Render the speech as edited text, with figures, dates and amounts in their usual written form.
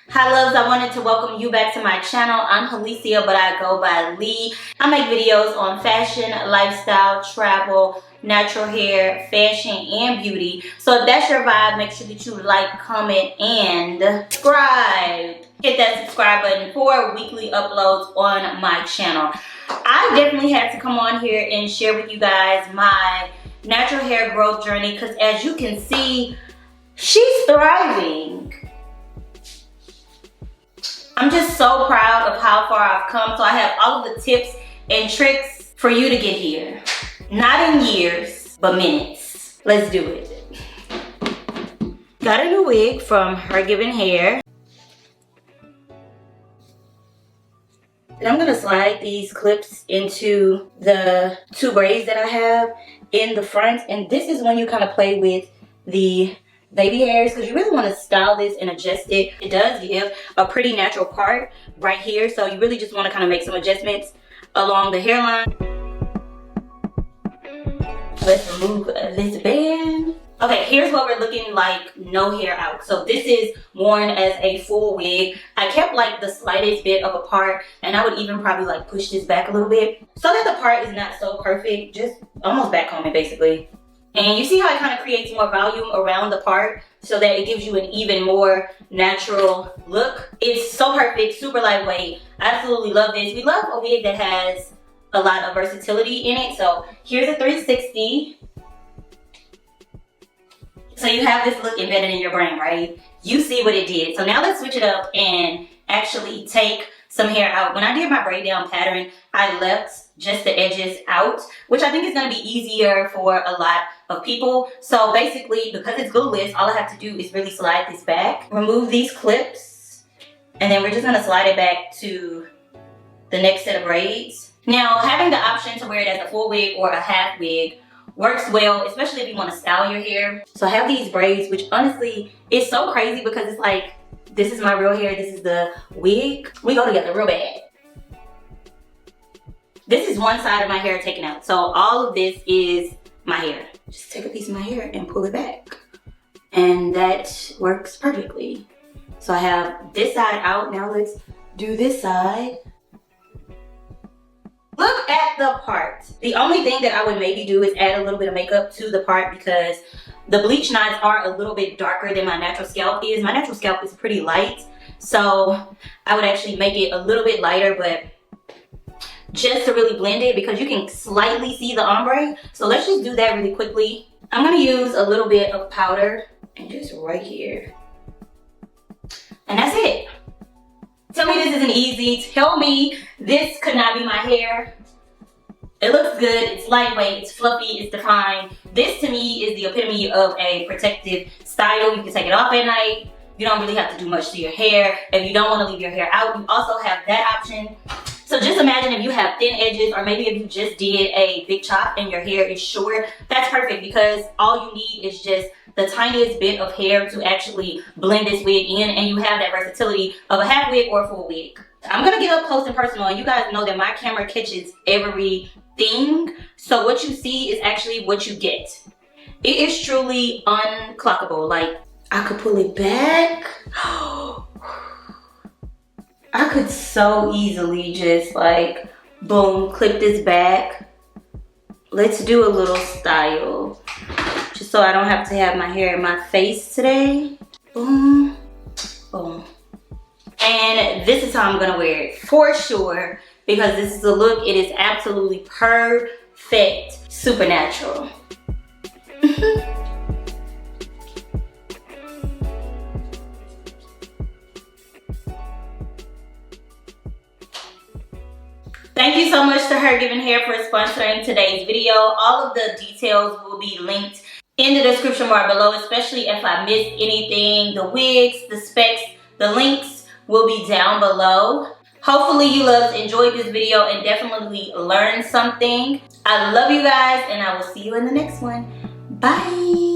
Hi loves, I wanted to welcome you back to my channel. I'm Halicia, but I go by Lee. I make videos on fashion, lifestyle, travel, natural hair, fashion, and beauty. So if that's your vibe, make sure that you like, comment, and subscribe. Hit that subscribe button for weekly uploads on my channel. I definitely had to come on here and share with you guys my natural hair growth journey because as you can see, she's thriving. I'm just so proud of how far I've come. So I have all of the tips and tricks for you to get here. Not in years, but minutes. Let's do it. Got a new wig from HerGivenHair. And I'm gonna slide these clips into the two braids that I have in the front. And this is when you kind of play with the baby hairs because you really want to style this and adjust it. It does give a pretty natural part right here, so you really just want to kind of make some adjustments along the hairline. Let's remove this band. Okay, here's what we're looking like, no hair out. So this is worn as a full wig. I kept like the slightest bit of a part, and I would even probably like push this back a little bit so that the part is not so perfect, just almost back combing basically. And you see how it kind of creates more volume around the part so that it gives you an even more natural look. It's so perfect, super lightweight. I absolutely love this. We love a wig that has a lot of versatility in it. So here's a 360. So you have this look embedded in your brain, right? You see what it did. So now let's switch it up and actually take some hair out. When I did my braid down pattern, I left just the edges out, which I think is going to be easier for a lot of people. So basically, because it's glueless, all I have to do is really slide this back, remove these clips, and then we're just going to slide it back to the next set of braids. Now, having the option to wear it as a full wig or a half wig works well, especially if you want to style your hair. So I have these braids, which honestly is so crazy because it's like, this is my real hair, this is the wig. We go together real bad. This is one side of my hair taken out. So all of this is my hair. Just take a piece of my hair and pull it back. And that works perfectly. So I have this side out. Now let's do this side. Look at the part. The only thing that I would maybe do is add a little bit of makeup to the part because the bleach knots are a little bit darker than my natural scalp is. My natural scalp is pretty light. So I would actually make it a little bit lighter, but just to really blend it because you can slightly see the ombre. So let's just do that really quickly. I'm gonna use a little bit of powder and just right here. And that's it. Tell me this isn't easy. Tell me this could not be my hair. It looks good, it's lightweight, it's fluffy, it's defined. This to me is the epitome of a protective style. You can take it off at night. You don't really have to do much to your hair. If you don't want to leave your hair out, you also have that option. So just imagine if you have thin edges, or maybe if you just did a big chop and your hair is short, that's perfect because all you need is just the tiniest bit of hair to actually blend this wig in, and you have that versatility of a half wig or a full wig. I'm gonna get up close and personal, and you guys know that my camera catches everything. So what you see is actually what you get. It is truly unclockable. Like, I could pull it back. I could so easily just like, boom, clip this back. Let's do a little style. Just so I don't have to have my hair in my face today. Boom, boom. And this is how I'm gonna wear it for sure because this is the look. It is absolutely perfect, supernatural. Thank you so much to HerGivenHair for sponsoring today's video. All of the details will be linked in the description bar below, especially if I missed anything. The wigs, the specs, the links will be down below. Hopefully you loves enjoyed this video and definitely learned something. I love you guys and I will see you in the next one. Bye.